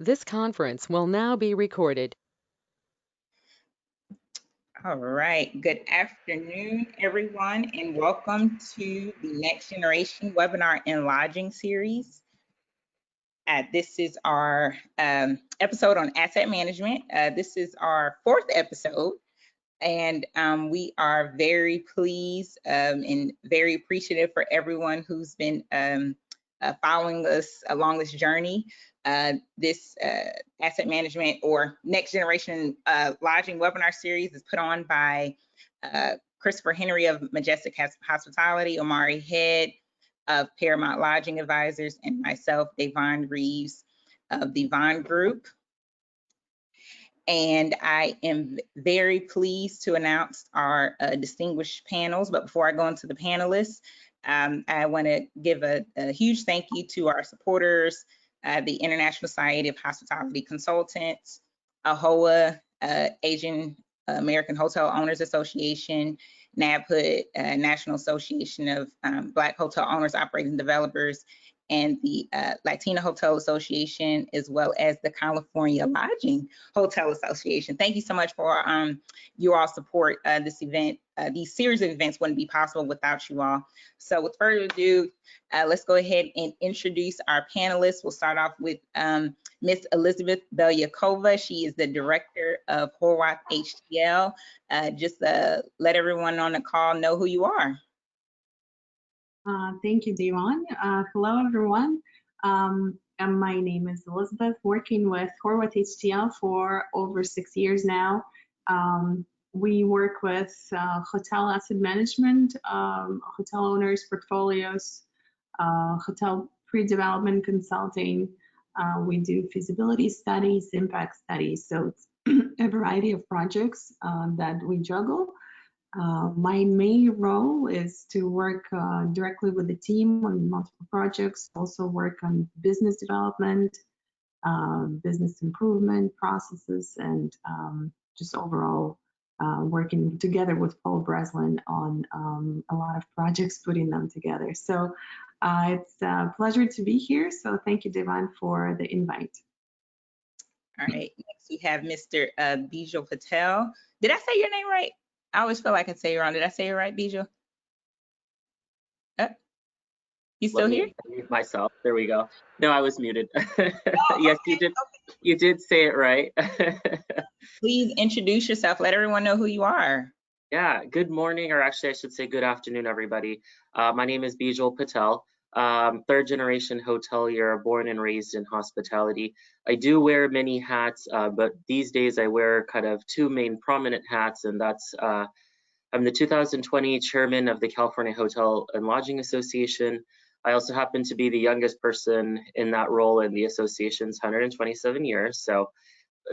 This conference will now be recorded. All right, good afternoon, everyone, and welcome to the Next Generation Webinar and Lodging Series. This is our episode on asset management. This is our fourth episode, and we are very pleased and very appreciative for everyone who's been following us along this journey. This asset management or next generation lodging webinar series is put on by Christopher Henry of Majestic Hospitality, Omari Head of Paramount Lodging Advisors, and myself, Devon Reeves of the Vaughn Group. And I am very pleased to announce our distinguished panels. But before I go into the panelists, I want to give a huge thank you to our supporters, the International Society of Hospitality Consultants, AHOA, Asian American Hotel Owners Association, NABHOOD, National Association of Black Hotel Owners, Operators, and Developers, and the Latino Hotel Association, as well as the California Lodging Hotel Association. Thank you so much for your all support. This event, these series of events wouldn't be possible without you all. So with further ado, let's go ahead and introduce our panelists. We'll start off with Ms. Elizabeth Belyakova. She is the director of Horwath HTL. Just let everyone on the call know who you are. Thank you, Devon. Hello, everyone. My name is Elizabeth, working with Horwath HTL for over 6 years now. We work with hotel asset management, hotel owners, portfolios, hotel pre-development consulting. We do feasibility studies, impact studies. So it's a variety of projects that we juggle. My main role is to work directly with the team on multiple projects, also work on business development, business improvement processes, and just overall working together with Paul Breslin on a lot of projects, putting them together. So it's a pleasure to be here. So thank you, Devon, for the invite. All right, next we have Mr. Bijal Patel. Did I say your name right? I always feel like I say it wrong. Did I say it right, Bijal? You still here? Myself. There we go. No, I was muted. Yes, okay. You did say it right. Please introduce yourself. Let everyone know who you are. Yeah. Good morning, or actually, I should say good afternoon, everybody. My name is Bijal Patel. Third generation hotelier, born and raised in hospitality. I do wear many hats, but these days I wear kind of two main prominent hats, and that's I'm the 2020 chairman of the California Hotel and Lodging Association. I also happen to be the youngest person in that role in the association's 127 years. So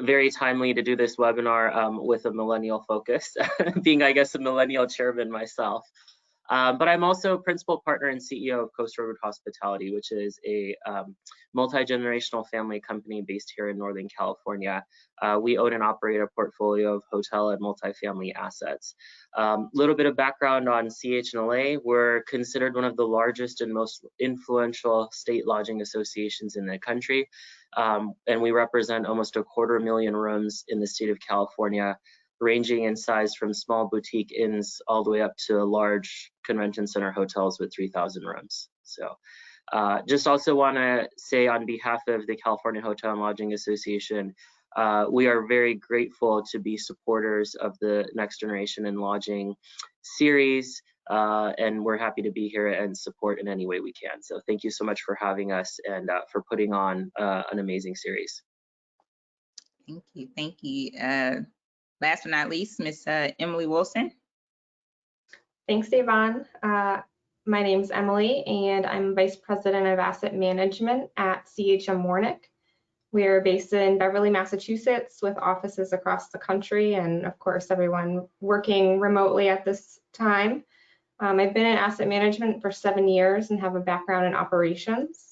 very timely to do this webinar with a millennial focus, being, I guess, a millennial chairman myself. But I'm also principal partner and CEO of Coast Road Hospitality, which is a multi-generational family company based here in Northern California. We own and operate a portfolio of hotel and multifamily assets. Little bit of background on CHLA. We're considered one of the largest and most influential state lodging associations in the country. And we represent almost 250,000 rooms in the state of California, ranging in size from small boutique inns all the way up to large convention center hotels with 3,000 rooms. So just also want to say on behalf of the California Hotel and Lodging Association, we are very grateful to be supporters of the Next Generation in Lodging series, and we're happy to be here and support in any way we can. So thank you so much for having us and for putting on an amazing series. Thank you. Thank you. Last but not least, Ms. Emily Wilson. Thanks, Devon. My name is Emily, and I'm Vice President of Asset Management at CHM Warnick. We are based in Beverly, Massachusetts, with offices across the country, and of course, everyone working remotely at this time. I've been in asset management for 7 years and have a background in operations.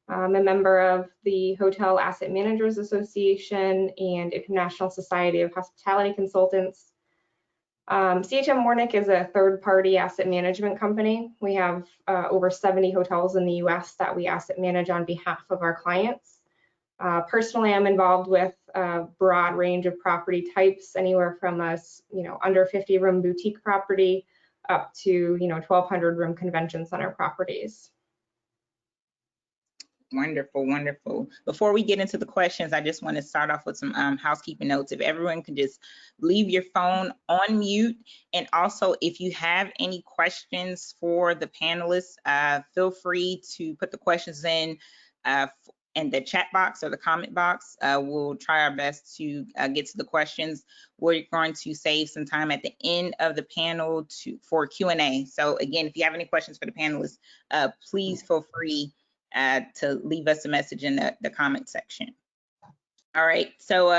I'm a member of the Hotel Asset Managers Association and International Society of Hospitality Consultants. CHM Warnick is a third-party asset management company. We have over 70 hotels in the US that we asset manage on behalf of our clients. Personally, I'm involved with a broad range of property types, anywhere from a under 50 room boutique property up to 1,200 room convention center properties. Wonderful, wonderful. Before we get into the questions, I just want to start off with some housekeeping notes. If everyone can just leave your phone on mute, and also if you have any questions for the panelists, feel free to put the questions in the chat box or the comment box. We'll try our best to get to the questions. We're going to save some time at the end of the panel for Q&A. So again, if you have any questions for the panelists, please feel free to leave us a message in the comment section. All right, so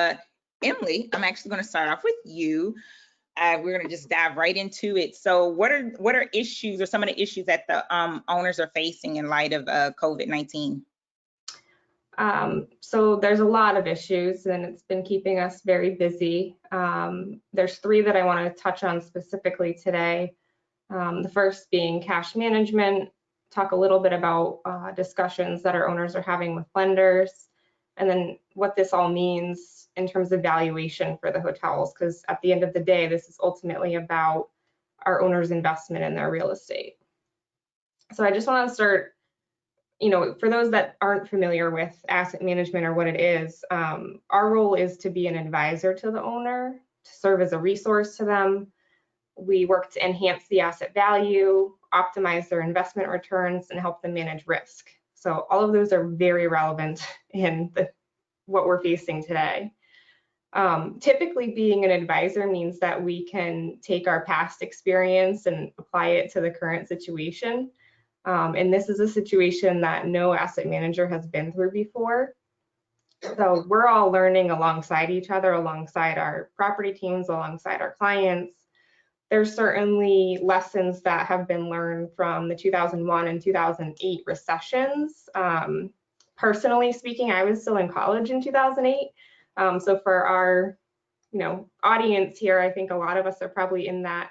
Emily, I'm actually going to start off with you. We're going to just dive right into it. So what are issues or some of the issues that the owners are facing in light of COVID-19? So there's a lot of issues, and it's been keeping us very busy. There's three that I want to touch on specifically today. The first being cash management, talk a little bit about discussions that our owners are having with lenders, and then what this all means in terms of valuation for the hotels, because at the end of the day, this is ultimately about our owners' investment in their real estate. So I just want to start, for those that aren't familiar with asset management or what it is, our role is to be an advisor to the owner, to serve as a resource to them. We work to enhance the asset value, optimize their investment returns, and help them manage risk. So all of those are very relevant in what we're facing today. Typically, being an advisor means that we can take our past experience and apply it to the current situation. And this is a situation that no asset manager has been through before. So we're all learning alongside each other, alongside our property teams, alongside our clients. There's certainly lessons that have been learned from the 2001 and 2008 recessions. Personally speaking, I was still in college in 2008. So for our, audience here, I think a lot of us are probably in that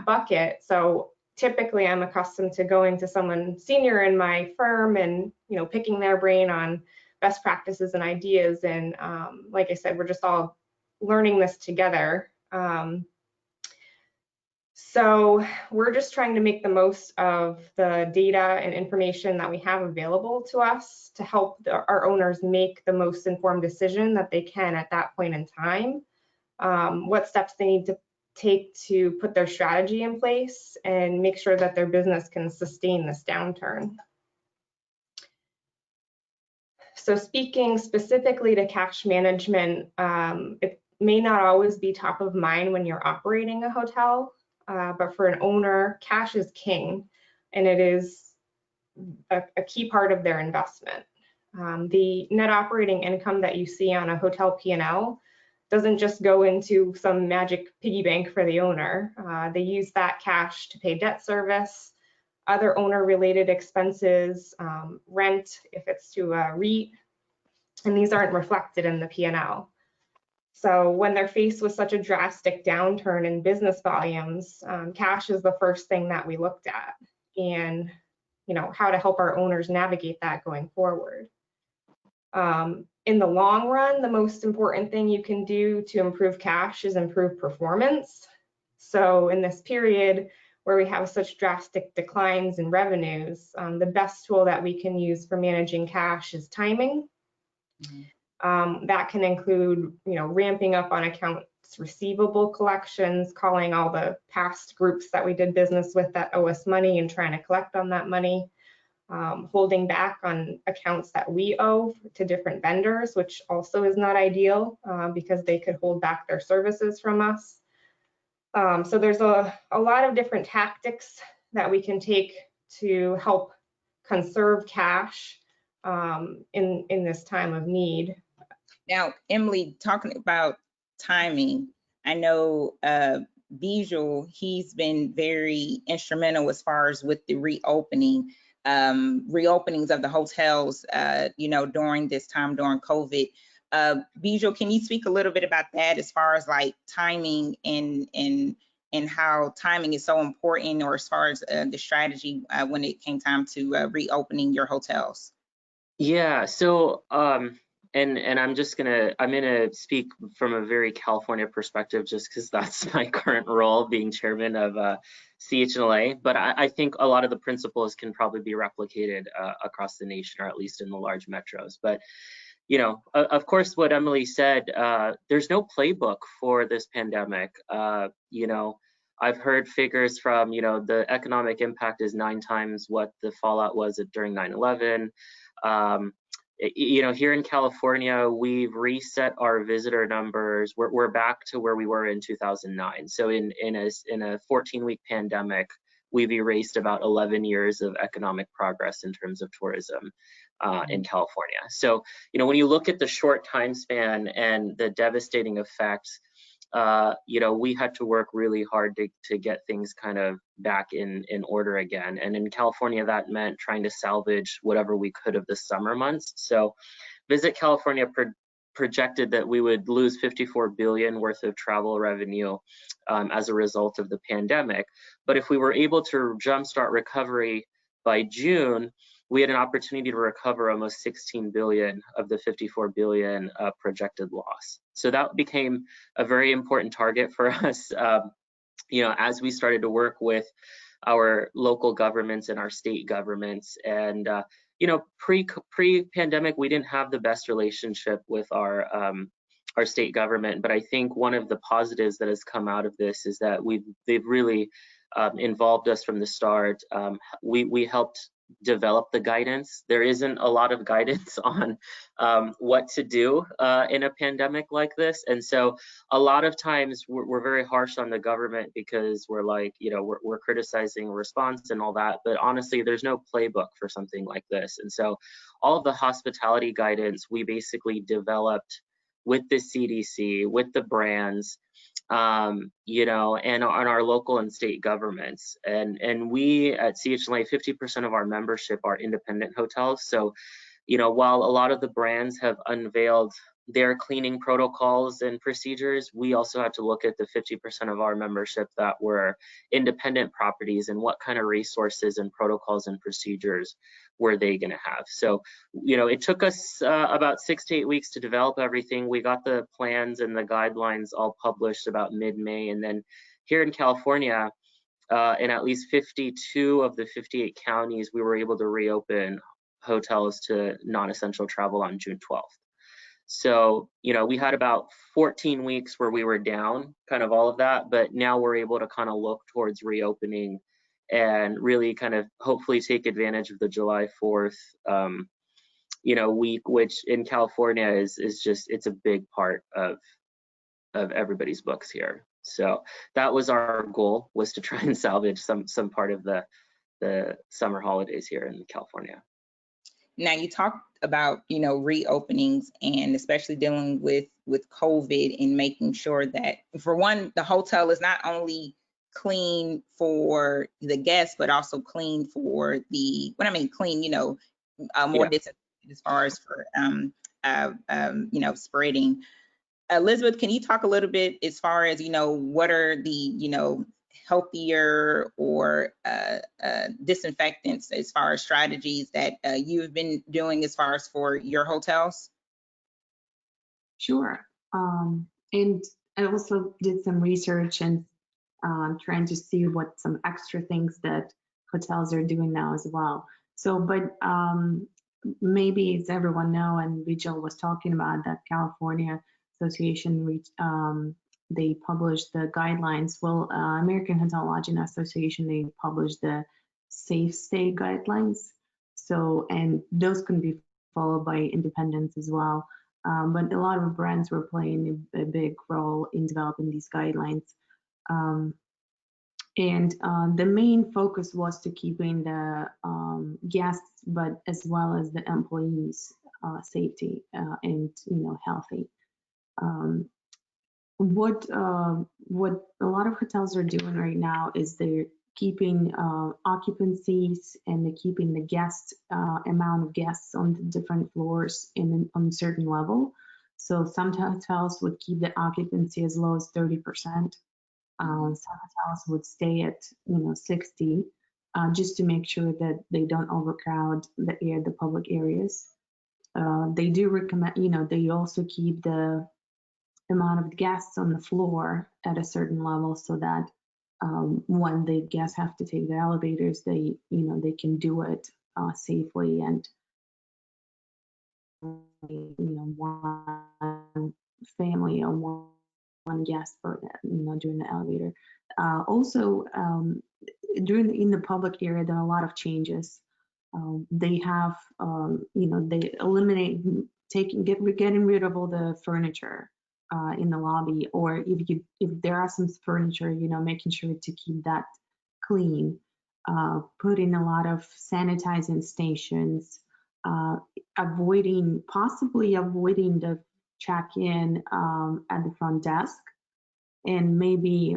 bucket. So typically, I'm accustomed to going to someone senior in my firm and picking their brain on best practices and ideas. And like I said, we're just all learning this together. So we're just trying to make the most of the data and information that we have available to us to help our owners make the most informed decision that they can at that point in time. What steps they need to take to put their strategy in place and make sure that their business can sustain this downturn. So speaking specifically to cash management, it may not always be top of mind when you're operating a hotel. But for an owner, cash is king, and it is a key part of their investment. The net operating income that you see on a hotel P&L doesn't just go into some magic piggy bank for the owner. They use that cash to pay debt service, other owner-related expenses, rent if it's to a REIT, and these aren't reflected in the P&L. So when they're faced with such a drastic downturn in business volumes, cash is the first thing that we looked at, and how to help our owners navigate that going forward. In the long run, the most important thing you can do to improve cash is improve performance. So in this period where we have such drastic declines in revenues, the best tool that we can use for managing cash is timing. That can include, ramping up on accounts receivable collections, calling all the past groups that we did business with that owe us money and trying to collect on that money, holding back on accounts that we owe to different vendors, which also is not ideal because they could hold back their services from us. So there's a lot of different tactics that we can take to help conserve cash in this time of need. Now, Emily, talking about timing, I know Bijal, he's been very instrumental as far as with the reopenings of the hotels, during this time, during COVID. Bijal, can you speak a little bit about that as far as like timing and how timing is so important, or as far as the strategy when it came time to reopening your hotels? Yeah, so and I'm gonna speak from a very California perspective just because that's my current role, being chairman of CHLA. But I think a lot of the principles can probably be replicated across the nation, or at least in the large metros. But of course, what Emily said, there's no playbook for this pandemic. I've heard figures from, the economic impact is 9 times what the fallout was during 9/11. Here in California, we've reset our visitor numbers. We're back to where we were in 2009. So in a 14-week pandemic, we've erased about 11 years of economic progress in terms of tourism in California. So, when you look at the short time span and the devastating effects, we had to work really hard to get things kind of back in order again. And in California, that meant trying to salvage whatever we could of the summer months. So Visit California projected that we would lose $54 billion worth of travel revenue as a result of the pandemic. But if we were able to jumpstart recovery by June, we had an opportunity to recover almost 16 billion of the 54 billion projected loss. So that became a very important target for us, as we started to work with our local governments and our state governments. And pre-pandemic, we didn't have the best relationship with our state government, but I think one of the positives that has come out of this is that they've really involved us from the start. We helped develop the guidance. There isn't a lot of guidance on what to do in a pandemic like this, and so a lot of times we're very harsh on the government because we're like, we're criticizing response and all that, but honestly, there's no playbook for something like this. And so all of the hospitality guidance we basically developed with the CDC, with the brands, and on our local and state governments. And we at CHLA, 50% of our membership are independent hotels. So, while a lot of the brands have unveiled their cleaning protocols and procedures, we also had to look at the 50% of our membership that were independent properties and what kind of resources and protocols and procedures were they going to have. So, it took us about 6 to 8 weeks to develop everything. We got the plans and the guidelines all published about mid-May. And then here in California, in at least 52 of the 58 counties, we were able to reopen hotels to non-essential travel on June 12th. So, we had about 14 weeks where we were down, kind of all of that, but now we're able to kind of look towards reopening and really kind of hopefully take advantage of the July 4th, week, which in California is just, it's a big part of everybody's books here. So that was our goal, was to try and salvage some part of the summer holidays here in California. Now you talked about, reopenings and especially dealing with COVID and making sure that, for one, the hotel is not only clean for the guests, but also clean for clean, more disinfected as far as for, spreading. Elizabeth, can you talk a little bit as far as, what are the, healthier or disinfectants as far as strategies that you've been doing as far as for your hotels? Sure. And I also did some research and trying to see what some extra things that hotels are doing now as well. So, but maybe as everyone know, and Rachel was talking about, that California Association they published the guidelines. Well, American Hotel Lodging Association, they published the safe stay guidelines. So, and those can be followed by independents as well. But a lot of brands were playing a big role in developing these guidelines. And the main focus was to keeping the guests, but as well as the employees' safety and healthy. What a lot of hotels are doing right now is they're keeping occupancies, and they're keeping the guest amount of guests on the different floors on a certain level. So some hotels would keep the occupancy as low as 30%. Some hotels would stay at 60, just to make sure that they don't overcrowd the public areas. they do recommend, they also keep the amount of guests on the floor at a certain level so that when the guests have to take the elevators, they can do it safely and one family or one guest per during the elevator. Also, in the public area, there are a lot of changes. They have, they eliminate getting rid of all the furniture in the lobby, or if there are some furniture, making sure to keep that clean. Put in a lot of sanitizing stations, possibly avoiding the check-in at the front desk, and maybe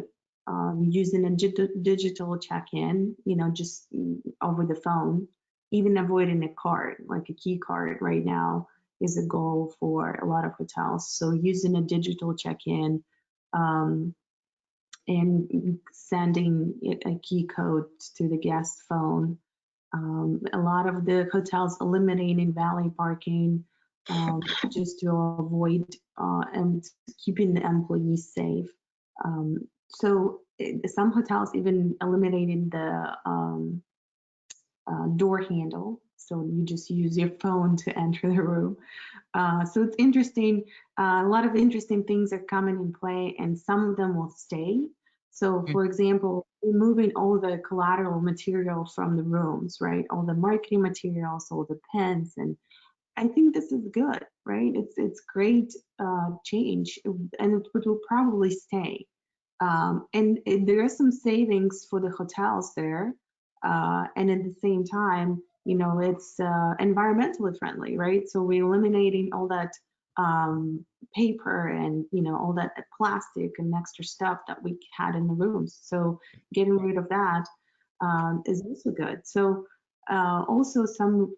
using a digital check-in, just over the phone, even avoiding a card, like a key card right now is a goal for a lot of hotels. So using a digital check-in and sending a key code to the guest phone. A lot of the hotels eliminating valet parking just to avoid and keeping the employees safe. So some hotels even eliminated the door handle. So you just use your phone to enter the room. So it's interesting. A lot of interesting things are coming in play, and some of them will stay. So for example, removing all the collateral material from the rooms, right? All the marketing materials, all the pens, and I think this is good, right? It's great change, and it will probably stay. And there are some savings for the hotels there, and at the same time, it's environmentally friendly, right? So we're eliminating all that paper and all that plastic and extra stuff that we had in the rooms. So getting rid of that is also good. So also some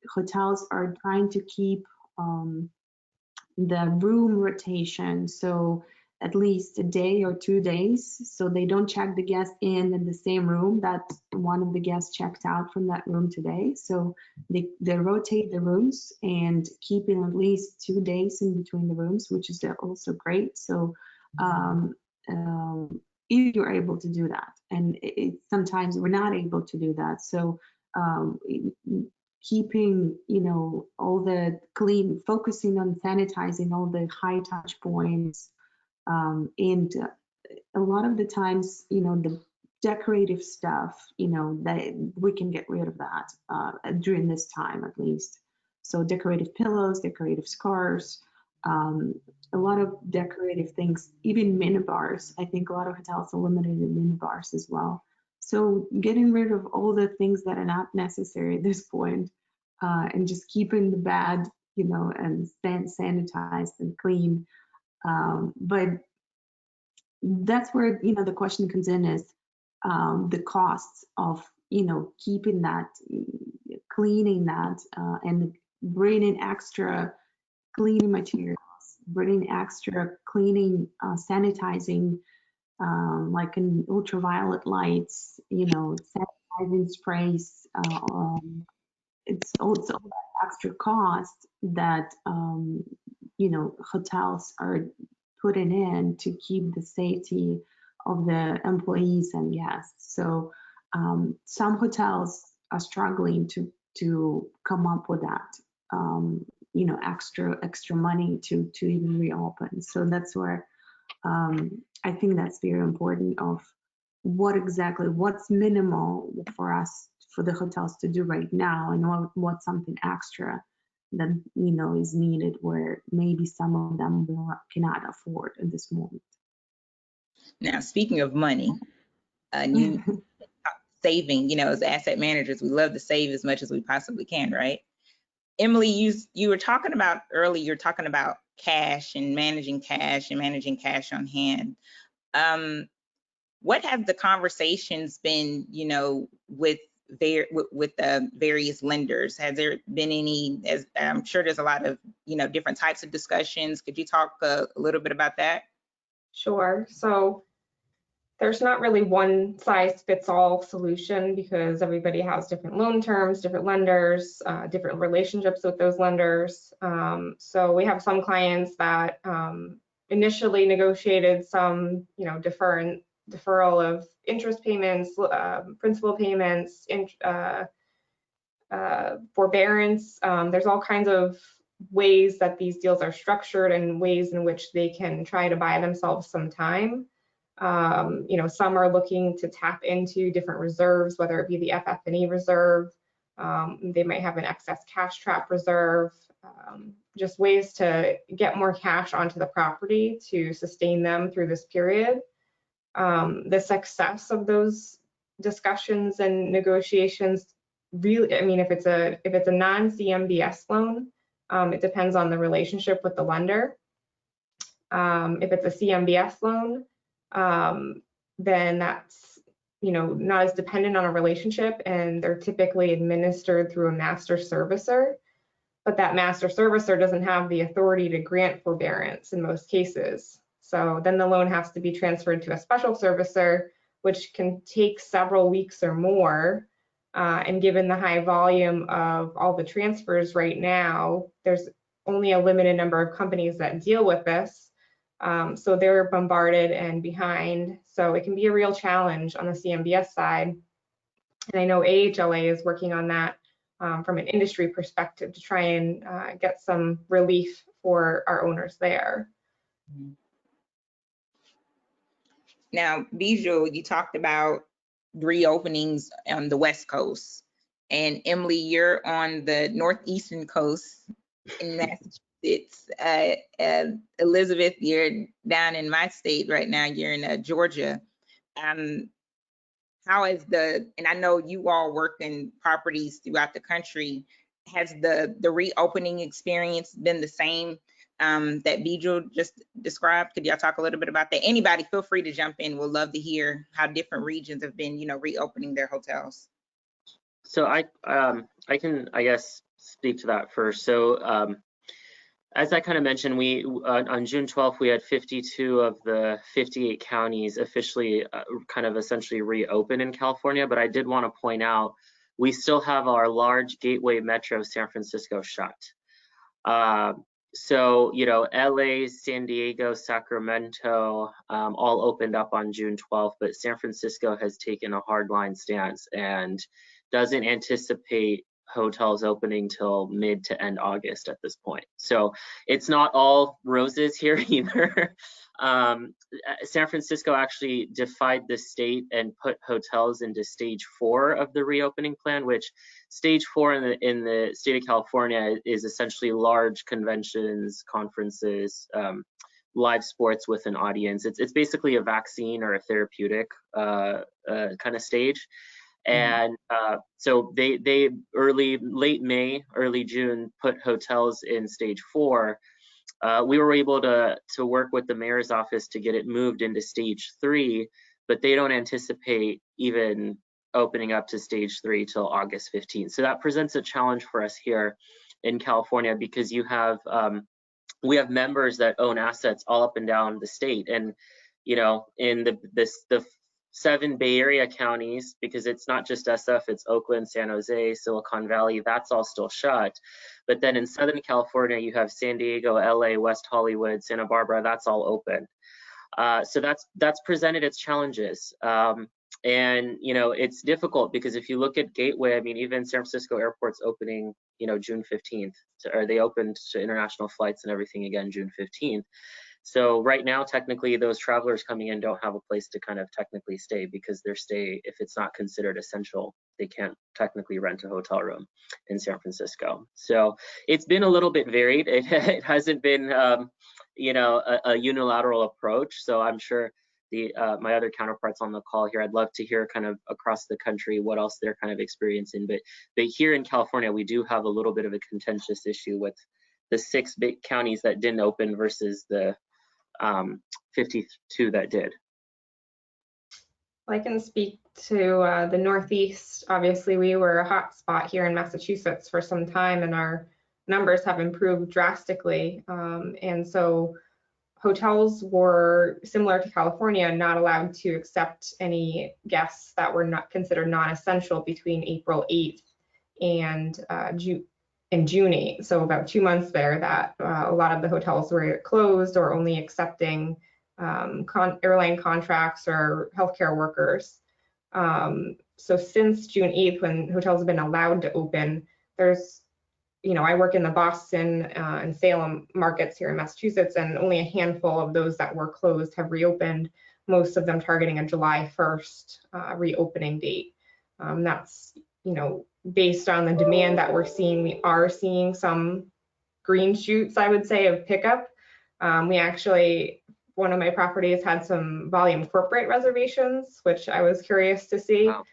hotels are trying to keep the room rotation, so at least a day or 2 days, so they don't check the guest in the same room that one of the guests checked out from that room today. So they rotate the rooms and keeping at least 2 days in between the rooms, which is also great. So if you're able to do that, and sometimes we're not able to do that, so keeping all the clean, focusing on sanitizing all the high touch points, and a lot of the times the decorative stuff, that we can get rid of that during this time at least. So decorative pillows, decorative scarves, a lot of decorative things, even minibars. I think a lot of hotels eliminated minibars as well. So getting rid of all the things that are not necessary at this point, and just keeping the bad, and sanitized and clean. But that's where, the question comes in is the costs of, keeping that, cleaning that, and bringing extra cleaning materials, bringing extra cleaning, sanitizing, like in ultraviolet lights, sanitizing sprays. It's also that extra cost that, hotels are putting in to keep the safety of the employees and guests. So some hotels are struggling to come up with that, extra money to even reopen. So that's where I think that's very important of what's minimal for us, for the hotels to do right now, and what's something extra that is needed, where maybe some of them cannot afford at this moment. Now, speaking of money, you saving, as asset managers, we love to save as much as we possibly can, right? Emily, you were talking about earlier, you're talking about cash and managing cash on hand. What have the conversations been, with the various lenders? Has there been any, as I'm sure there's a lot of, different types of discussions. Could you talk a little bit about that? Sure. So There's not really one size fits all solution because everybody has different loan terms, different lenders, different relationships with those lenders. So we have some clients that initially negotiated some, deferral of interest payments, principal payments, forbearance. There's all kinds of ways that these deals are structured and ways in which they can try to buy themselves some time. Some are looking to tap into different reserves, whether it be the FF&E reserve. They might have an excess cash trap reserve, just ways to get more cash onto the property to sustain them through this period. The success of those discussions and negotiations really, if it's a non-CMBS loan, it depends on the relationship with the lender. If it's a CMBS loan, then that's not as dependent on a relationship, and they're typically administered through a master servicer, but that master servicer doesn't have the authority to grant forbearance in most cases. So then the loan has to be transferred to a special servicer, which can take several weeks or more. And given the high volume of all the transfers right now, there's only a limited number of companies that deal with this. So they're bombarded and behind. So it can be a real challenge on the CMBS side. And I know AHLA is working on that from an industry perspective to try and get some relief for our owners there. Now, Bijou, you talked about reopenings on the West Coast. And Emily, you're on the northeastern coast in Massachusetts. Elizabeth, you're down in my state right now. You're in Georgia. How is and I know you all work in properties throughout the country. Has the reopening experience been the same that Bijou just described? Could y'all talk a little bit about that? Anybody, feel free to jump in. We'll love to hear how different regions have been, reopening their hotels. So I can, I guess, speak to that first. So as I kind of mentioned, we on June 12th, we had 52 of the 58 counties officially kind of essentially reopen in California. But I did want to point out, we still have our large gateway metro San Francisco shut. So, LA, San Diego, Sacramento, all opened up on June 12th, but San Francisco has taken a hardline stance and doesn't anticipate hotels opening till mid to end August at this point. So it's not all roses here either. San Francisco actually defied the state and put hotels into stage 4 of the reopening plan, which stage 4 in the state of California is essentially large conventions, conferences, live sports with an audience. It's basically a vaccine or a therapeutic kind of stage. And so they late May, early June, put hotels in stage 4. We were able to work with the mayor's office to get it moved into stage 3, but they don't anticipate even opening up to stage 3 till August 15th. So that presents a challenge for us here in California, because you have we have members that own assets all up and down the state, and in the 7 Bay Area counties, because it's not just SF, it's Oakland, San Jose, Silicon Valley, that's all still shut. But then in Southern California, you have San Diego, LA, West Hollywood, Santa Barbara, that's all open. So that's presented its challenges. And it's difficult because if you look at Gateway, even San Francisco Airport's opening, June 15th, or they opened to international flights and everything again June 15th. So right now, technically, those travelers coming in don't have a place to kind of technically stay, because their stay, if it's not considered essential, they can't technically rent a hotel room in San Francisco. So it's been a little bit varied. It hasn't been, a unilateral approach. So I'm sure my other counterparts on the call here, I'd love to hear kind of across the country what else they're kind of experiencing. But here in California, we do have a little bit of a contentious issue with the 6 big counties that didn't open versus the 52 that did. I can speak to the Northeast. Obviously, we were a hot spot here in Massachusetts for some time, and our numbers have improved drastically. And so hotels were, similar to California, not allowed to accept any guests that were not considered non-essential between April 8th and June 8th. So about 2 months there that a lot of the hotels were closed or only accepting airline contracts or healthcare workers. So since June 8th, when hotels have been allowed to open, there's, I work in the Boston and Salem markets here in Massachusetts, and only a handful of those that were closed have reopened, most of them targeting a July 1st reopening date. That's, based on the demand that we're seeing. We are seeing some green shoots, I would say, of pickup. We actually, one of my properties had some volume corporate reservations, which I was curious to see. Wow.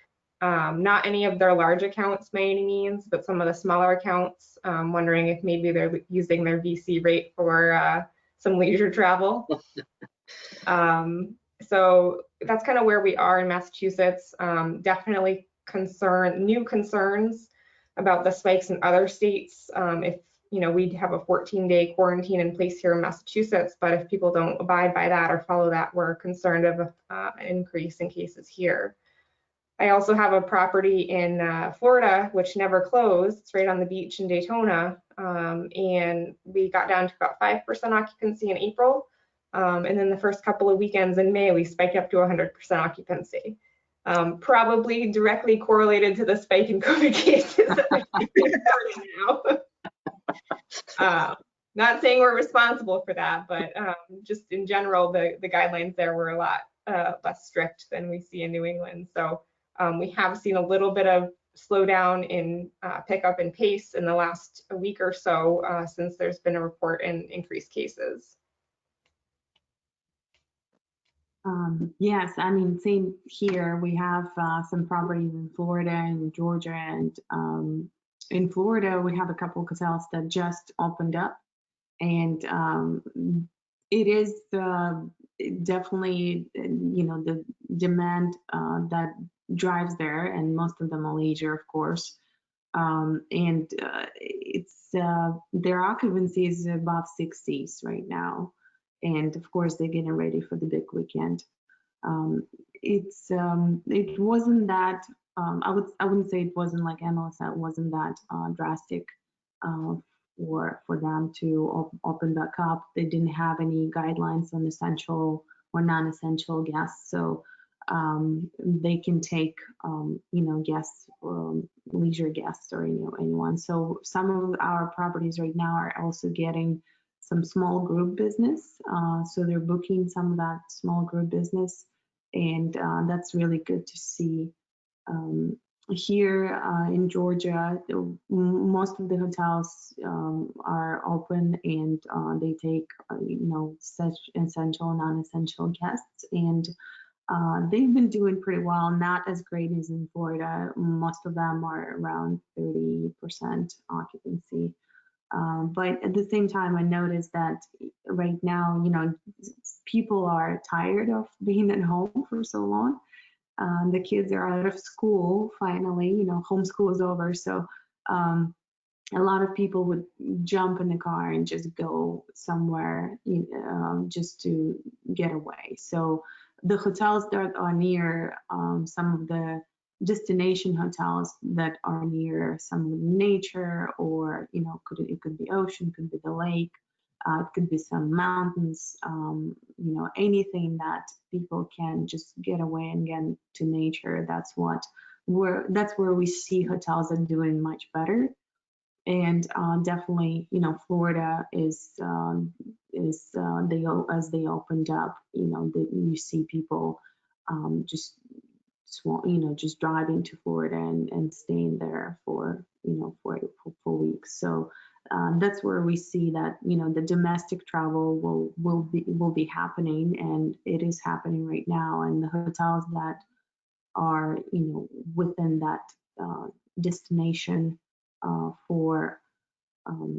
Not any of their large accounts by any means, but some of the smaller accounts, wondering if maybe they're using their VC rate for some leisure travel. So that's kind of where we are in Massachusetts. Definitely new concerns about the spikes in other states. If we'd have a 14-day quarantine in place here in Massachusetts, but if people don't abide by that or follow that, we're concerned of an increase in cases here. I also have a property in Florida, which never closed. It's right on the beach in Daytona. And we got down to about 5% occupancy in April. And then the first couple of weekends in May, we spiked up to 100% occupancy. Probably directly correlated to the spike in COVID cases that we're seeing now. Not saying we're responsible for that, but just in general, the guidelines there were a lot less strict than we see in New England. So we have seen a little bit of slowdown in pickup and pace in the last week or so since there's been a report in increased cases. Yes, I mean, same here. We have some properties in Florida and Georgia, and in Florida, we have a couple of hotels that just opened up, and it is definitely, the demand that drives there, and most of them are leisure, of course. And it's their occupancy is above 60s right now. And of course, they're getting ready for the big weekend. It wasn't that, I wouldn't say it wasn't like Emma said, it wasn't that drastic for them to open back up. They didn't have any guidelines on essential or non-essential guests. So they can take, guests, leisure guests or anyone. So some of our properties right now are also getting some small group business. So they're booking some of that small group business, and that's really good to see. Here in Georgia, most of the hotels are open, and they take, such essential, non-essential guests, and they've been doing pretty well. Not as great as in Florida. Most of them are around 30% occupancy. But at the same time, I noticed that right now, people are tired of being at home for so long. The kids are out of school finally, homeschool is over. So a lot of people would jump in the car and just go somewhere just to get away. So the hotels that are near some of the destination hotels that are near some nature, or it could be ocean, could be the lake, it could be some mountains, anything that people can just get away and get to nature. That's where we see hotels are doing much better. And definitely, Florida is as they opened up, you see people just driving to Florida and staying there for weeks. So that's where we see that the domestic travel will be happening, and it is happening right now. And the hotels that are within that destination for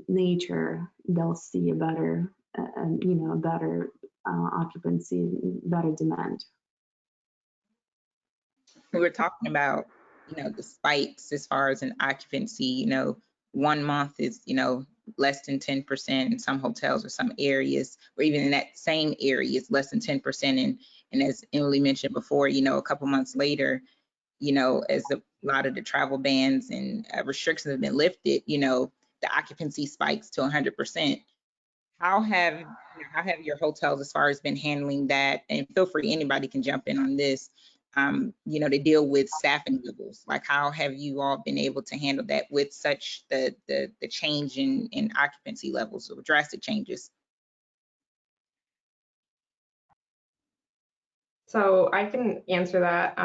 nature, they'll see a better better occupancy, better demand. We were talking about, the spikes as far as an occupancy, 1 month is, less than 10% in some hotels or some areas, or even in that same area is less than 10%. And as Emily mentioned before, you know, a couple months later, you know, as a lot of the travel bans and restrictions have been lifted, you know, the occupancy spikes to 100%. How have your hotels as far as been handling that? And feel free, anybody can jump in on this. You know, to deal with staffing levels. Like, how have you all been able to handle that with such the change in occupancy levels, or drastic changes? So I can answer that.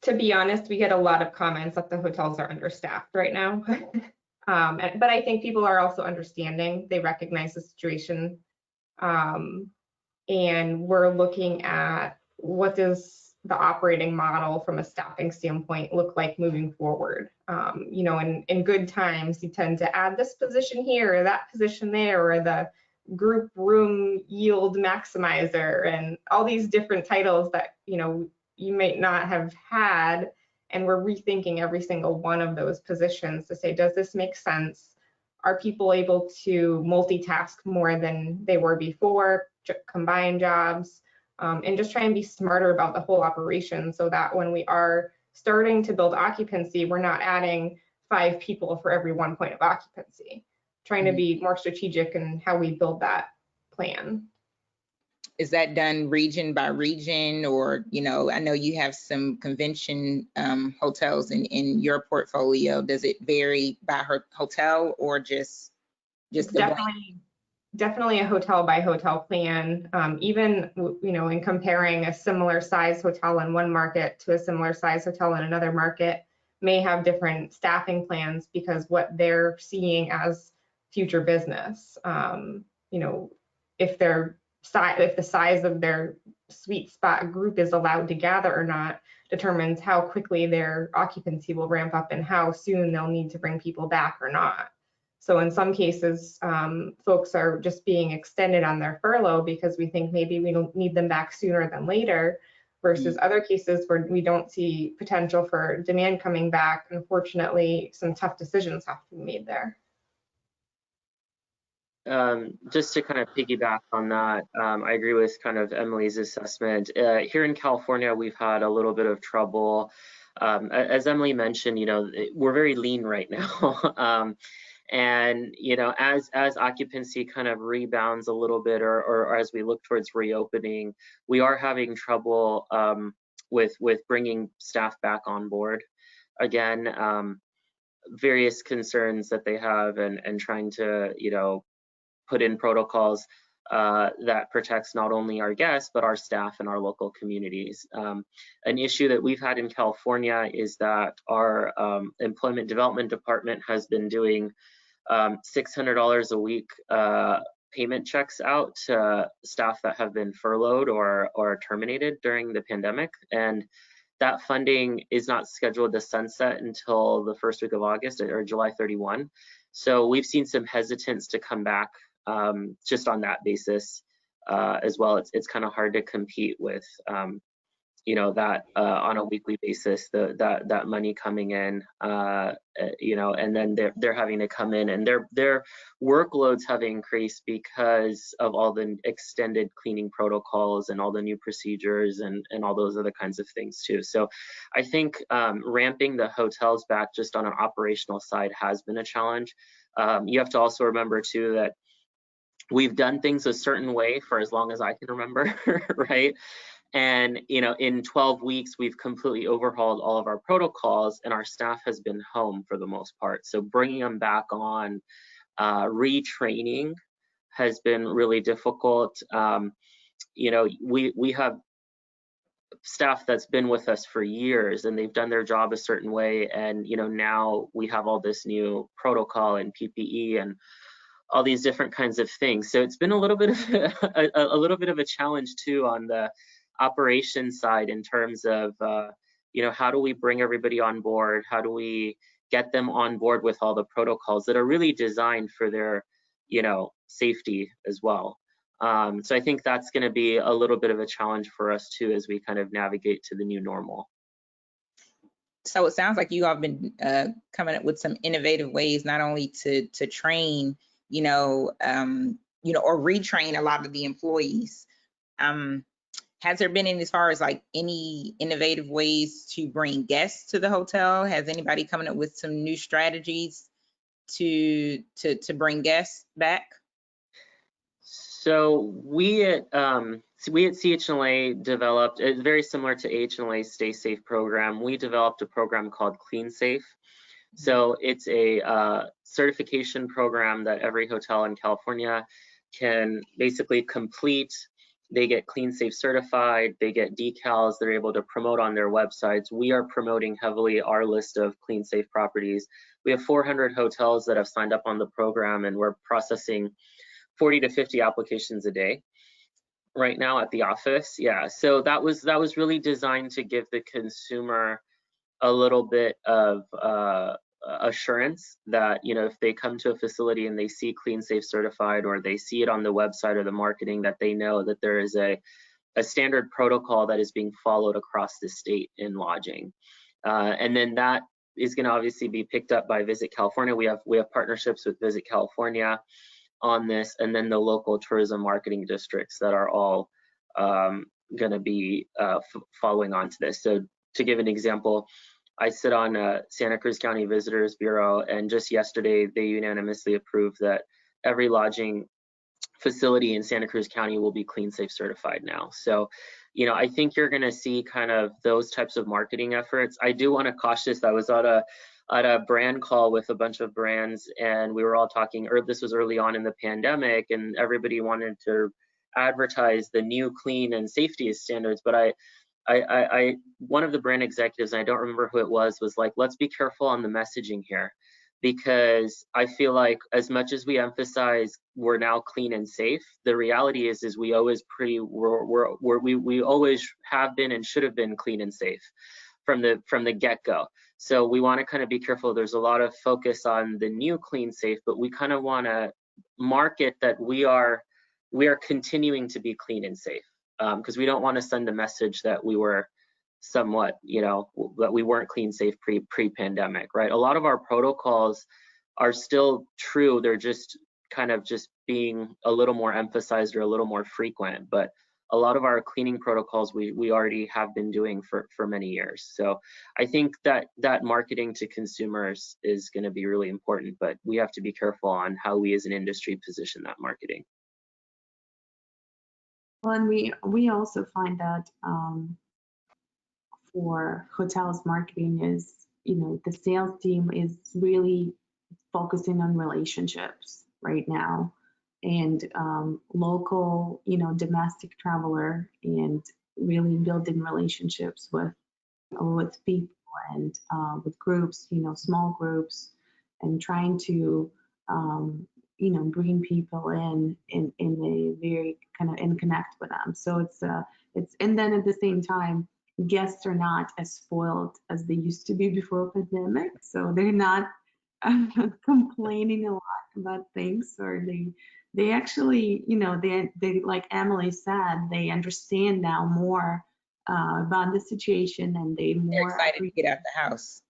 To be honest, we get a lot of comments that the hotels are understaffed right now. But I think people are also understanding. They recognize the situation. And we're looking at what does the operating model from a staffing standpoint look like moving forward. You know, in good times, you tend to add this position here or that position there, or the group room yield maximizer, and all these different titles that, you know, you may not have had. And we're rethinking every single one of those positions to say, does this make sense? Are people able to multitask more than they were before, combine jobs, and just try and be smarter about the whole operation, so that when we are starting to build occupancy, we're not adding 5 people for every 1 point of occupancy. Trying to be more strategic in how we build that plan. Is that done region by region, or, you know, I know you have some convention hotels in your portfolio. Does it vary by hotel, or just Definitely a hotel by hotel plan. Even, you know, in comparing a similar size hotel in one market to a similar size hotel in another market may have different staffing plans, because what they're seeing as future business. You know, if the size of their sweet spot group is allowed to gather or not determines how quickly their occupancy will ramp up and how soon they'll need to bring people back or not. So in some cases, folks are just being extended on their furlough because we think maybe we don't need them back sooner than later, versus other cases where we don't see potential for demand coming back. Unfortunately, some tough decisions have to be made there. Just to kind of piggyback on that, I agree with kind of Emily's assessment. Here in California, we've had a little bit of trouble. As Emily mentioned, you know, we're very lean right now. And, you know, as occupancy kind of rebounds a little bit, or as we look towards reopening, we are having trouble with bringing staff back on board again. Various concerns that they have, and trying to, you know, put in protocols that protects not only our guests, but our staff and our local communities. An issue that we've had in California is that our employment development department has been doing $600 a week payment checks out to staff that have been furloughed or terminated during the pandemic. And that funding is not scheduled to sunset until the first week of August, or July 31. So we've seen some hesitance to come back just on that basis as well. It's kind of hard to compete with you know, that on a weekly basis, that money coming in, you know, and then they're having to come in, and their workloads have increased because of all the extended cleaning protocols and all the new procedures and all those other kinds of things too. So I think ramping the hotels back just on an operational side has been a challenge. You have to also remember too that we've done things a certain way for as long as I can remember, right? And, you know, in 12 weeks, we've completely overhauled all of our protocols, and our staff has been home for the most part. So bringing them back on, retraining has been really difficult. You know, we have staff that's been with us for years, and they've done their job a certain way. And, you know, now we have all this new protocol and PPE and all these different kinds of things. So it's been a little bit of a little bit of a challenge too on the operations side, in terms of you know, how do we bring everybody on board? How do we get them on board with all the protocols that are really designed for their, you know, safety as well? So I think that's going to be a little bit of a challenge for us too, as we kind of navigate to the new normal. So it sounds like you all have been coming up with some innovative ways, not only to train, or retrain a lot of the employees. Has there been any, as far as like any innovative ways to bring guests to the hotel? Has anybody coming up with some new strategies to bring guests back? So we at CHLA developed, it's very similar to HLA's Stay Safe program. We developed a program called Clean Safe. So it's a certification program that every hotel in California can basically complete. They get Clean Safe certified, they get decals, they're able to promote on their websites. We are promoting heavily our list of Clean Safe properties. We have 400 hotels that have signed up on the program, and we're processing 40 to 50 applications a day right now at the office. Yeah, so that was really designed to give the consumer a little bit of assurance that, if they come to a facility and they see Clean Safe certified, or they see it on the website or the marketing, that they know that there is a standard protocol that is being followed across the state in lodging. And then that is going to obviously be picked up by Visit California. We have partnerships with Visit California on this, and then the local tourism marketing districts that are all going to be following on to this. So to give an example, I sit on Santa Cruz County Visitors Bureau, and just yesterday they unanimously approved that every lodging facility in Santa Cruz County will be Clean Safe certified now. So, I think you're going to see kind of those types of marketing efforts. I do want to cautious. I was at a brand call with a bunch of brands, and we were all talking, this was early on in the pandemic, and everybody wanted to advertise the new clean and safety standards. But one of the brand executives, and I don't remember who it was like, let's be careful on the messaging here, because I feel like as much as we emphasize we're now clean and safe, the reality is we always we always have been and should have been clean and safe from the get-go. So we want to kind of be careful. There's a lot of focus on the new Clean Safe, but we kind of want to market that we are continuing to be clean and safe, because we don't want to send a message that we were somewhat, that we weren't clean, safe pre-pandemic, right? A lot of our protocols are still true. They're just kind of just being a little more emphasized or a little more frequent, but a lot of our cleaning protocols we already have been doing for many years. So I think that marketing to consumers is going to be really important, but we have to be careful on how we as an industry position that marketing. Well, and we also find that for hotels, marketing is, the sales team is really focusing on relationships right now, and local, domestic traveler, and really building relationships with people and with groups, small groups, and trying to bring people in a very kind of, and connect with them. So it's and then at the same time, guests are not as spoiled as they used to be before pandemic, so they're not complaining a lot about things, or they actually, they like Emily said, they understand now more about the situation, and They're excited to get out the house.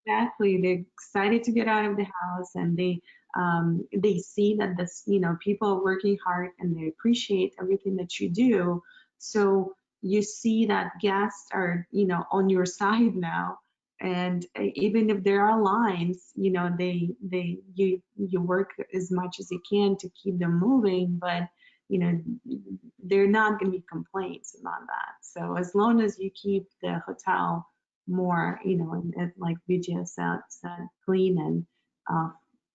Exactly, they're excited to get out of the house, and they see that this, people are working hard, and they appreciate everything that you do. So you see that guests are, on your side now, and even if there are lines, you work as much as you can to keep them moving, but they're not going to be complaints about that. So as long as you keep the hotel more, and like Vijaya said, clean, and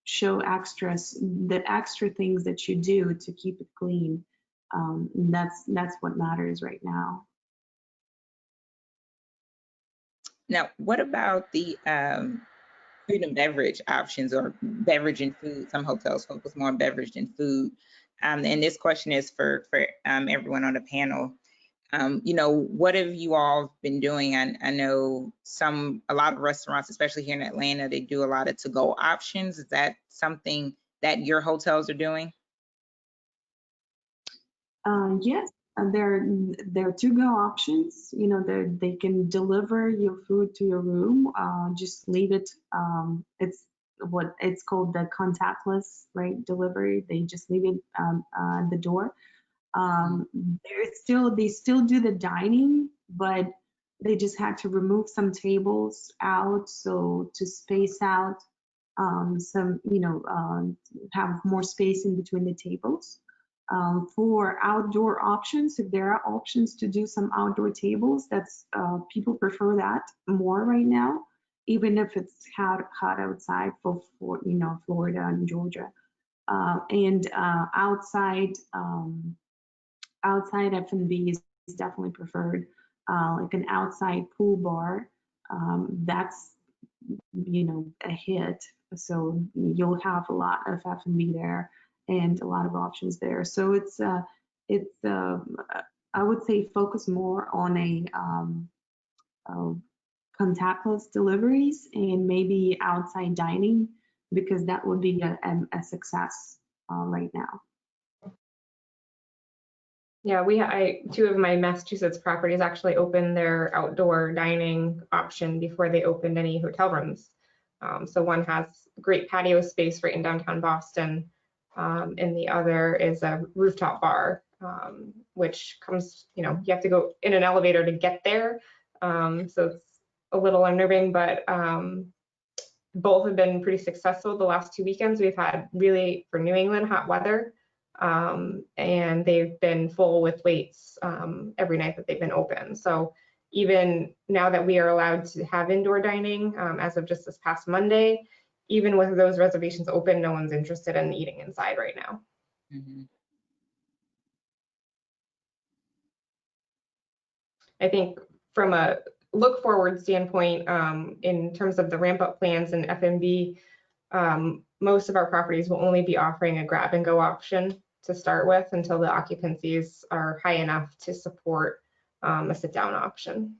show the extra things that you do to keep it clean, that's what matters right now. Now, what about the food and beverage options, or beverage and food? Some hotels focus more on beverage and food. And this question is for everyone on the panel. What have you all been doing? I know a lot of restaurants, especially here in Atlanta, they do a lot of to-go options. Is that something that your hotels are doing? Yes, There are to-go options. You know, they can deliver your food to your room. Just leave it. It's what it's called, the contactless, right, delivery. They just leave it at the door. They still do the dining, but they just had to remove some tables out, so to space out some, have more space in between the tables. For outdoor options, if there are options to do some outdoor tables, that's people prefer that more right now, even if it's hot outside for Florida and Georgia. And outside F&B is definitely preferred, like an outside pool bar. That's a hit. So you'll have a lot of F&B there and a lot of options there. So it's I would say focus more on contactless deliveries and maybe outside dining, because that would be a success right now. Yeah, two of my Massachusetts properties actually opened their outdoor dining option before they opened any hotel rooms. So one has great patio space right in downtown Boston, and the other is a rooftop bar, which comes, you have to go in an elevator to get there. So it's a little unnerving, but both have been pretty successful. The last 2 weekends we've had really, for New England, hot weather. And they've been full with waits every night that they've been open. So even now that we are allowed to have indoor dining, as of just this past Monday, even with those reservations open, no one's interested in eating inside right now. Mm-hmm. I think from a look forward standpoint, in terms of the ramp up plans and F&B, most of our properties will only be offering a grab and go option to start with until the occupancies are high enough to support a sit down option.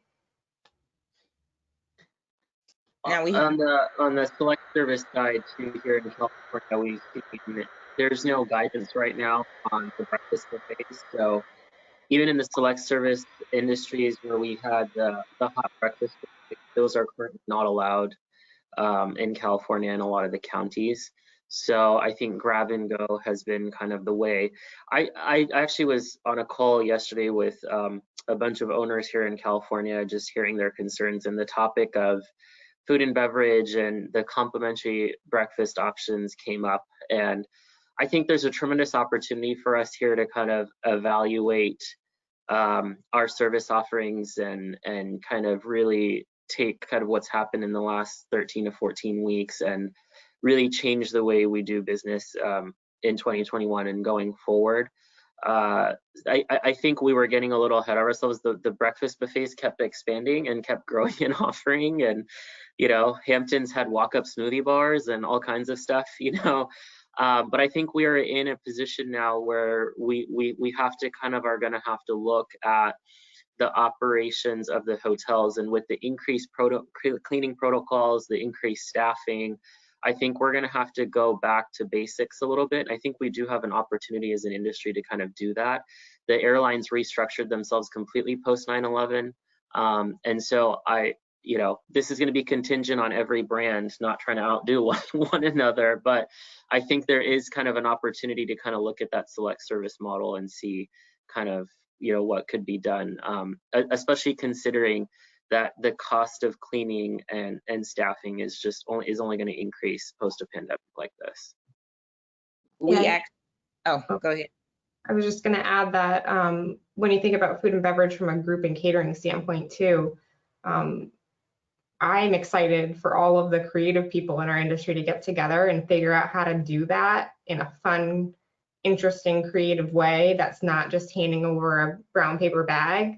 Now on the select service side too, here in California, there's no guidance right now on the breakfast buffets. So even in the select service industries where we had the hot breakfast buffets, those are currently not allowed in California and a lot of the counties. So I think grab and go has been kind of the way. I actually was on a call yesterday with a bunch of owners here in California, just hearing their concerns, and the topic of food and beverage and the complimentary breakfast options came up. And I think there's a tremendous opportunity for us here to kind of evaluate our service offerings and kind of really take kind of what's happened in the last 13 to 14 weeks and really change the way we do business in 2021 and going forward. I think we were getting a little ahead of ourselves. The breakfast buffets kept expanding and kept growing and offering, and Hamptons had walk-up smoothie bars and all kinds of stuff, but I think we are in a position now where we have to are going to have to look at the operations of the hotels, and with the increased cleaning protocols, the increased staffing, I think we're going to have to go back to basics a little bit. I think we do have an opportunity as an industry to kind of do that. The airlines restructured themselves completely post 9/11, and so this is going to be contingent on every brand not trying to outdo one another, but I think there is kind of an opportunity to kind of look at that select service model and see kind of what could be done, especially considering that the cost of cleaning and staffing is only going to increase post a pandemic like this. Go ahead. I was just going to add that when you think about food and beverage from a group and catering standpoint too, I'm excited for all of the creative people in our industry to get together and figure out how to do that in a fun, interesting, creative way that's not just handing over a brown paper bag.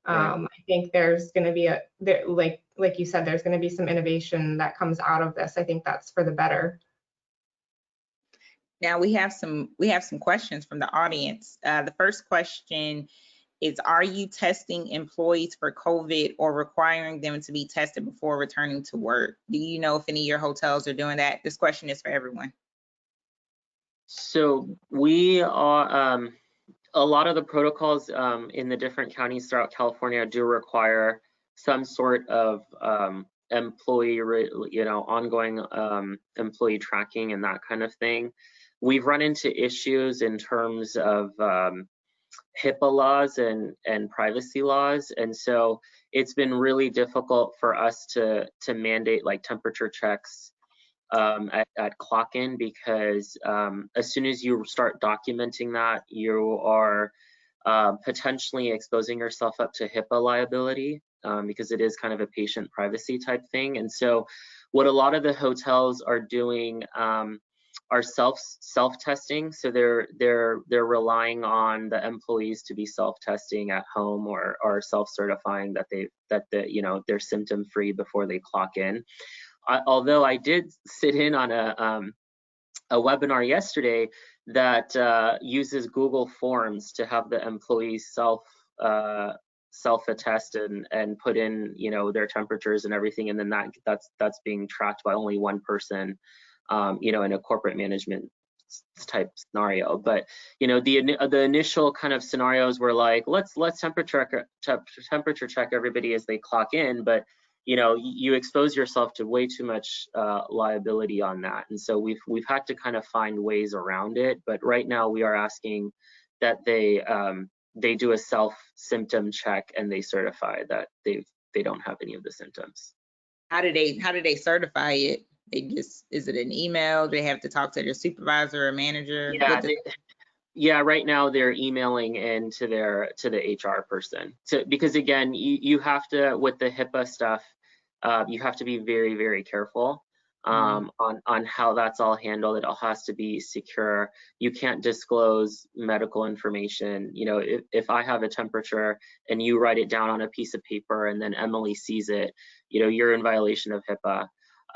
Right. I think there's going to be like you said, there's going to be some innovation that comes out of this. I think that's for the better. Now we have some questions from the audience. The first question is, are you testing employees for COVID or requiring them to be tested before returning to work? Do you know if any of your hotels are doing that? This question is for everyone. So we are, a lot of the protocols in the different counties throughout California do require some sort of employee, ongoing employee tracking and that kind of thing. We've run into issues in terms of HIPAA laws and privacy laws, and so it's been really difficult for us to mandate like temperature checks at clock-in, because as soon as you start documenting that, you are potentially exposing yourself up to HIPAA liability, because it is kind of a patient privacy type thing. And so what a lot of the hotels are doing are self-testing. So they're relying on the employees to be self-testing at home, or self-certifying that they're symptom-free before they clock in. Although I did sit in on a webinar yesterday that uses Google Forms to have the employees self-attest and put in their temperatures and everything, and then that's being tracked by only one person, in a corporate management type scenario. But the initial kind of scenarios were like, let's temperature check everybody as they clock in, but you expose yourself to way too much liability on that. And so we've had to kind of find ways around it. But right now we are asking that they do a self-symptom check and they certify that they don't have any of the symptoms. How do they certify it? Is it an email? Do they have to talk to their supervisor or manager? Yeah, right now they're emailing in to the HR person. So because again, you have to, with the HIPAA stuff, you have to be very, very careful on how that's all handled. It all has to be secure. You can't disclose medical information. If I have a temperature and you write it down on a piece of paper and then Emily sees it, you're in violation of HIPAA.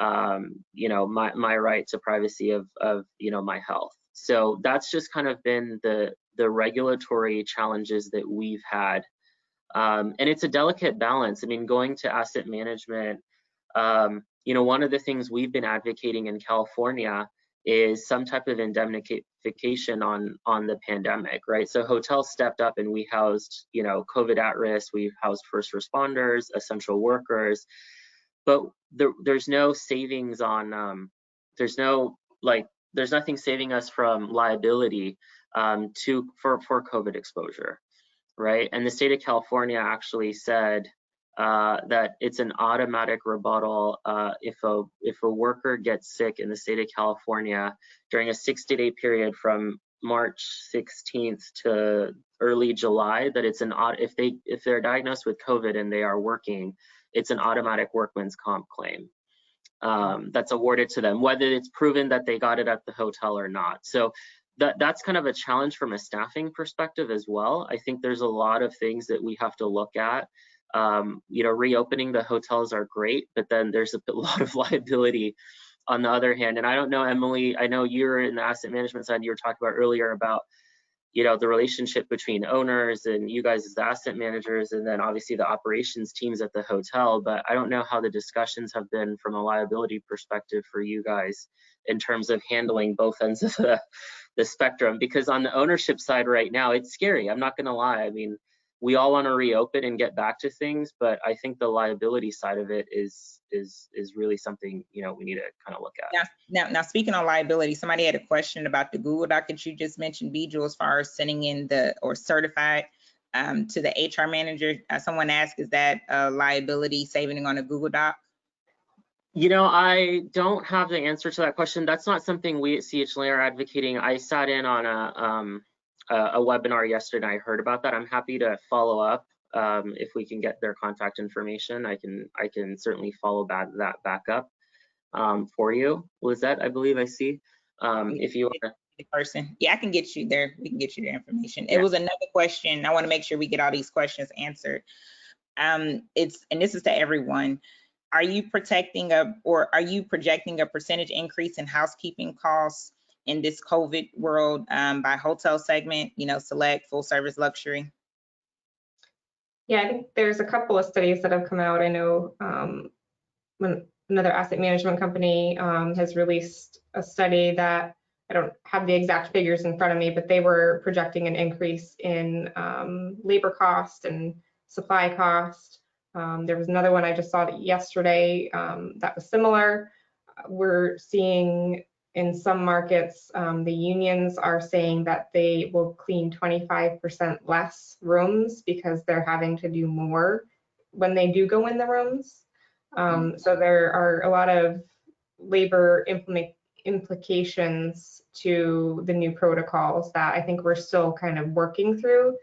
My right to privacy of my health. So that's just kind of been the regulatory challenges that we've had. And it's a delicate balance. I mean, going to asset management, one of the things we've been advocating in California is some type of indemnification on the pandemic, right? So hotels stepped up and we housed, COVID at risk, we housed first responders, essential workers, but there's no savings on, there's nothing saving us from liability for COVID exposure, right? And the state of California actually said that it's an automatic rebuttal if a worker gets sick in the state of California during a 60-day period from March 16th to early July, that it's if they're diagnosed with COVID and they are working, it's an automatic workman's comp claim that's awarded to them, whether it's proven that they got it at the hotel or not. So that's kind of a challenge from a staffing perspective as well. I think there's a lot of things that we have to look at. Reopening the hotels are great, but then there's a lot of liability on the other hand. And I don't know, Emily, I know you're in the asset management side, you were talking about earlier about the relationship between owners and you guys as the asset managers, and then obviously the operations teams at the hotel. But I don't know how the discussions have been from a liability perspective for you guys in terms of handling both ends of the spectrum, because on the ownership side right now, it's scary. I'm not going to lie. I mean, we all want to reopen and get back to things, but I think the liability side of it is really something we need to kind of look at. Now speaking on liability, somebody had a question about the Google Doc that you just mentioned, Bijou, as far as sending in or certified to the HR manager. Someone asked, is that a liability saving on a Google Doc? I don't have the answer to that question. That's not something we at CHLA are advocating. I sat in on a webinar yesterday and I heard about that. I'm happy to follow up if we can get their contact information. I can certainly follow that back up for you. Lizette, I believe I see. If you want to. Person, yeah, I can get you there. We can get you the information. Yeah. It was another question. I want to make sure we get all these questions answered. And this is to everyone. Are you projecting a percentage increase in housekeeping costs in this COVID world by hotel segment, select, full service, luxury? Yeah, I think there's a couple of studies that have come out. I know when another asset management company has released a study that I don't have the exact figures in front of me, but they were projecting an increase in labor cost and supply cost. There was another one I just saw yesterday that was similar. We're seeing in some markets, the unions are saying that they will clean 25% less rooms because they're having to do more when they do go in the rooms. So there are a lot of labor implications to the new protocols that I think we're still kind of working through.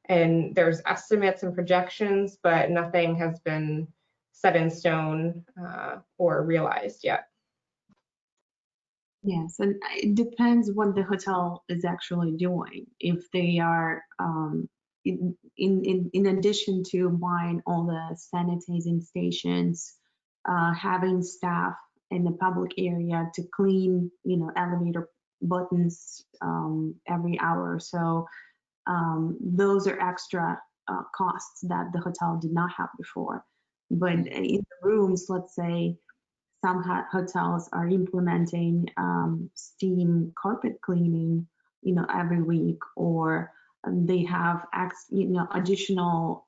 And there's estimates and projections, but nothing has been set in stone or realized yet. Yes, and it depends what the hotel is actually doing. If they are, in addition to buying all the sanitizing stations, having staff in the public area to clean, elevator buttons every hour or so, those are extra costs that the hotel did not have before. But in the rooms, let's say, some hotels are implementing steam carpet cleaning, every week, or they have additional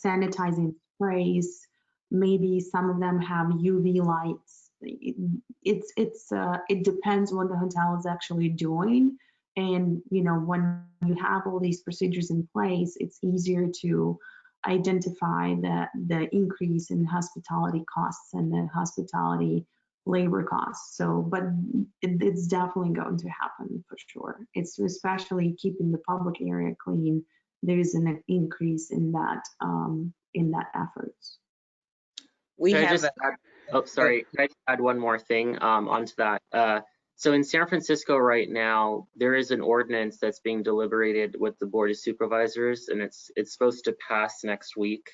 sanitizing sprays. Maybe some of them have UV lights. It depends what the hotel is actually doing, and when you have all these procedures in place, it's easier to identify the increase in hospitality costs and the hospitality labor costs. So, but it's definitely going to happen for sure. It's especially keeping the public area clean. There's an increase in that efforts. We Can I have just add, oh, sorry, can I just add one more thing onto that? So in San Francisco right now, there is an ordinance that's being deliberated with the Board of Supervisors, and it's supposed to pass next week.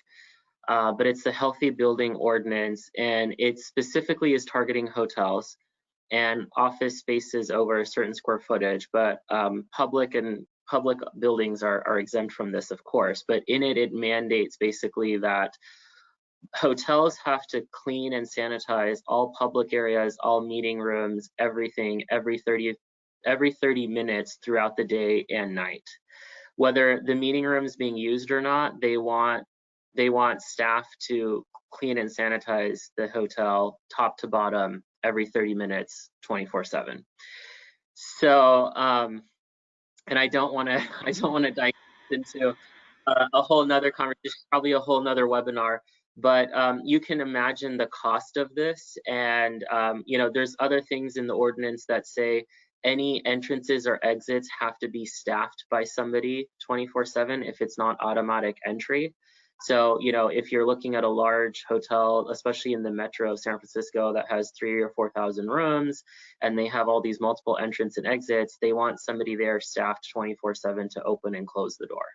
But it's the Healthy Building Ordinance, and it specifically is targeting hotels and office spaces over a certain square footage. But public buildings are exempt from this, of course. But in it, it mandates basically that hotels have to clean and sanitize all public areas, all meeting rooms, everything every 30 minutes throughout the day and night. Whether the meeting room is being used or not, they want staff to clean and sanitize the hotel top to bottom every 30 minutes, 24/7. So, and I don't want to dive into a whole nother conversation, probably a whole nother webinar. But you can imagine the cost of this, and there's other things in the ordinance that say any entrances or exits have to be staffed by somebody 24/7 if it's not automatic entry. So if you're looking at a large hotel, especially in the metro of San Francisco that has 3,000 or 4,000 rooms, and they have all these multiple entrance and exits, they want somebody there staffed 24/7 to open and close the door.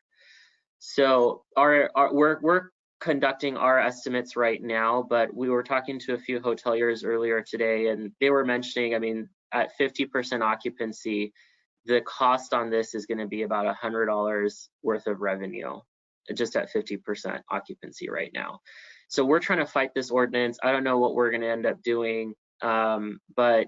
So we're conducting our estimates right now, but we were talking to a few hoteliers earlier today, and they were mentioning, I mean, at 50% occupancy, the cost on this is going to be about $100 worth of revenue, just at 50% occupancy right now. So we're trying to fight this ordinance. I don't know what we're going to end up doing, but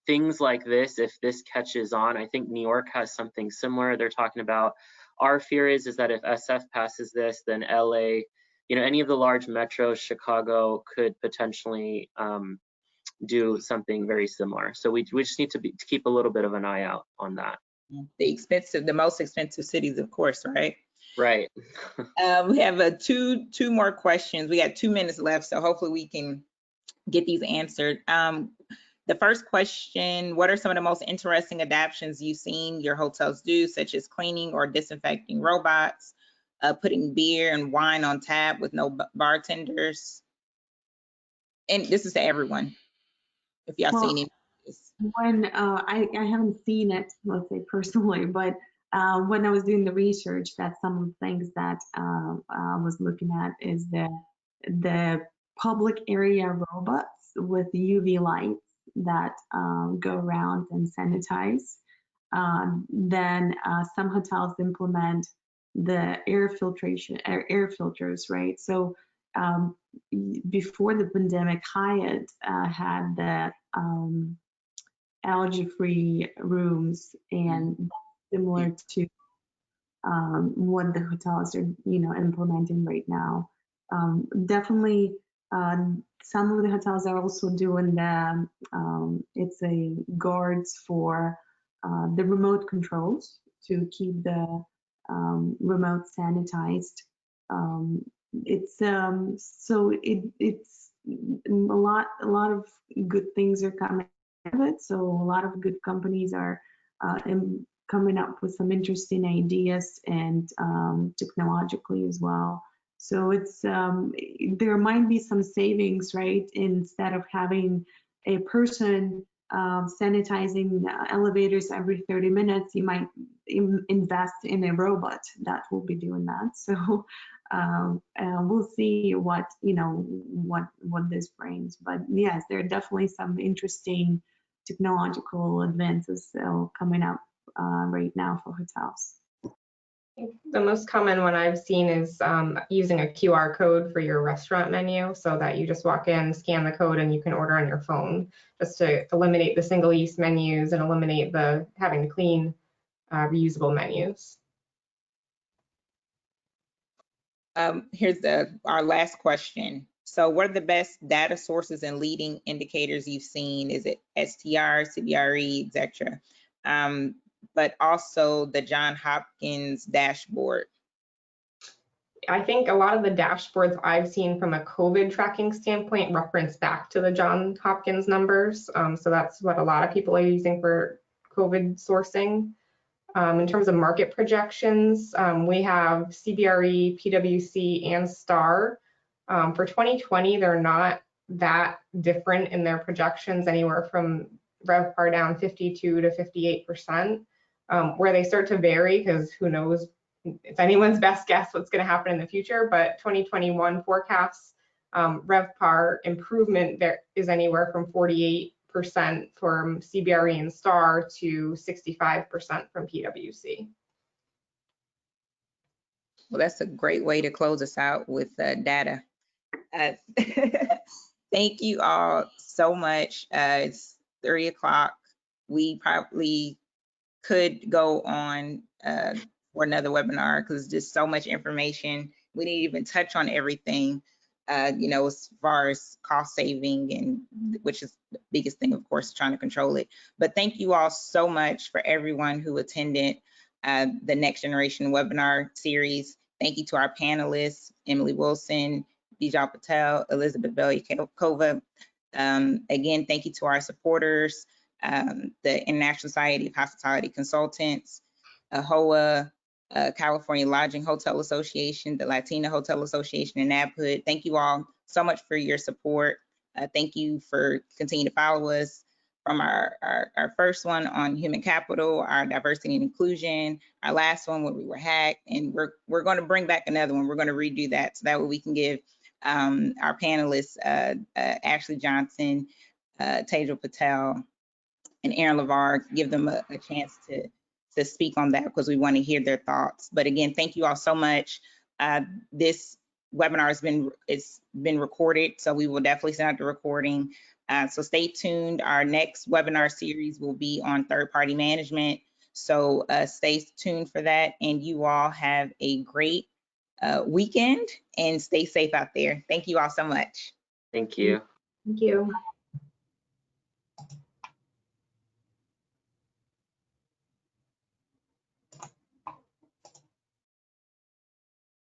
things like this, if this catches on, I think New York has something similar. They're talking about. Our fear is that if SF passes this, then LA, any of the large metros, Chicago, could potentially do something very similar. So we just need to keep a little bit of an eye out on that. the most expensive cities, of course, right? Right. We have two more questions. We got 2 minutes left, so hopefully we can get these answered. The first question, what are some of the most interesting adaptations you've seen your hotels do, such as cleaning or disinfecting robots, putting beer and wine on tap with no bartenders? And this is to everyone, if y'all seen it. When I haven't seen it, let's say personally, but when I was doing the research, that's some of the things that I was looking at is the public area robots with UV lights that go around and sanitize. Then some hotels implement the air filters, right? So before the pandemic, Hyatt had the allergy-free rooms, and similar to what the hotels are, implementing right now. Definitely, some of the hotels are also doing the, it's a guards for the remote controls to keep the remote sanitized. It's a lot of good things are coming out of it. So a lot of good companies are coming up with some interesting ideas, and technologically as well. So it's there might be some savings, right? Instead of having a person sanitizing elevators every 30 minutes, you might invest in a robot that will be doing that. So we'll see what this brings. But yes, there are definitely some interesting technological advances coming up right now for hotels. The most common one I've seen is using a QR code for your restaurant menu, so that you just walk in, scan the code, and you can order on your phone, just to eliminate the single-use menus and eliminate the having to clean reusable menus. Here's our last question. So what are the best data sources and leading indicators you've seen? Is it STR, CBRE, etc.? But also the Johns Hopkins dashboard. I think a lot of the dashboards I've seen from a COVID tracking standpoint reference back to the Johns Hopkins numbers. So that's what a lot of people are using for COVID sourcing. In terms of market projections, we have CBRE, PwC, and STAR. For 2020, they're not that different in their projections, anywhere from RevPAR down 52 to 58%. Where they start to vary, because who knows, it's anyone's best guess what's going to happen in the future, but 2021 forecasts RevPAR improvement there is anywhere from 48% from CBRE and STAR to 65% from PwC. Well, that's a great way to close us out with data. Thank you all so much. It's 3 o'clock. We probably could go on for another webinar, because there's so much information. We didn't even touch on everything, as far as cost saving, and which is the biggest thing, of course, trying to control it. But thank you all so much for everyone who attended the Next Generation webinar series. Thank you to our panelists, Emily Wilson, Bijal Patel, Elizabeth Belyakova. Again, thank you to our supporters, the International Society of Hospitality Consultants, AHOA, California Lodging Hotel Association, the Latina Hotel Association, and NABHOOD. Thank you all so much for your support. Thank you for continuing to follow us from our first one on human capital, our diversity and inclusion, our last one where we were hacked, and we're going to bring back another one. We're going to redo that, so that way we can give our panelists, Ashley Johnson, Tejal Patel, and Aaron LeVar, give them a chance to speak on that, because we want to hear their thoughts. But again, thank you all so much. This webinar has been recorded, so we will definitely send out the recording. So stay tuned. Our next webinar series will be on third-party management. So stay tuned for that, and you all have a great weekend, and stay safe out there. Thank you all so much. Thank you. Thank you.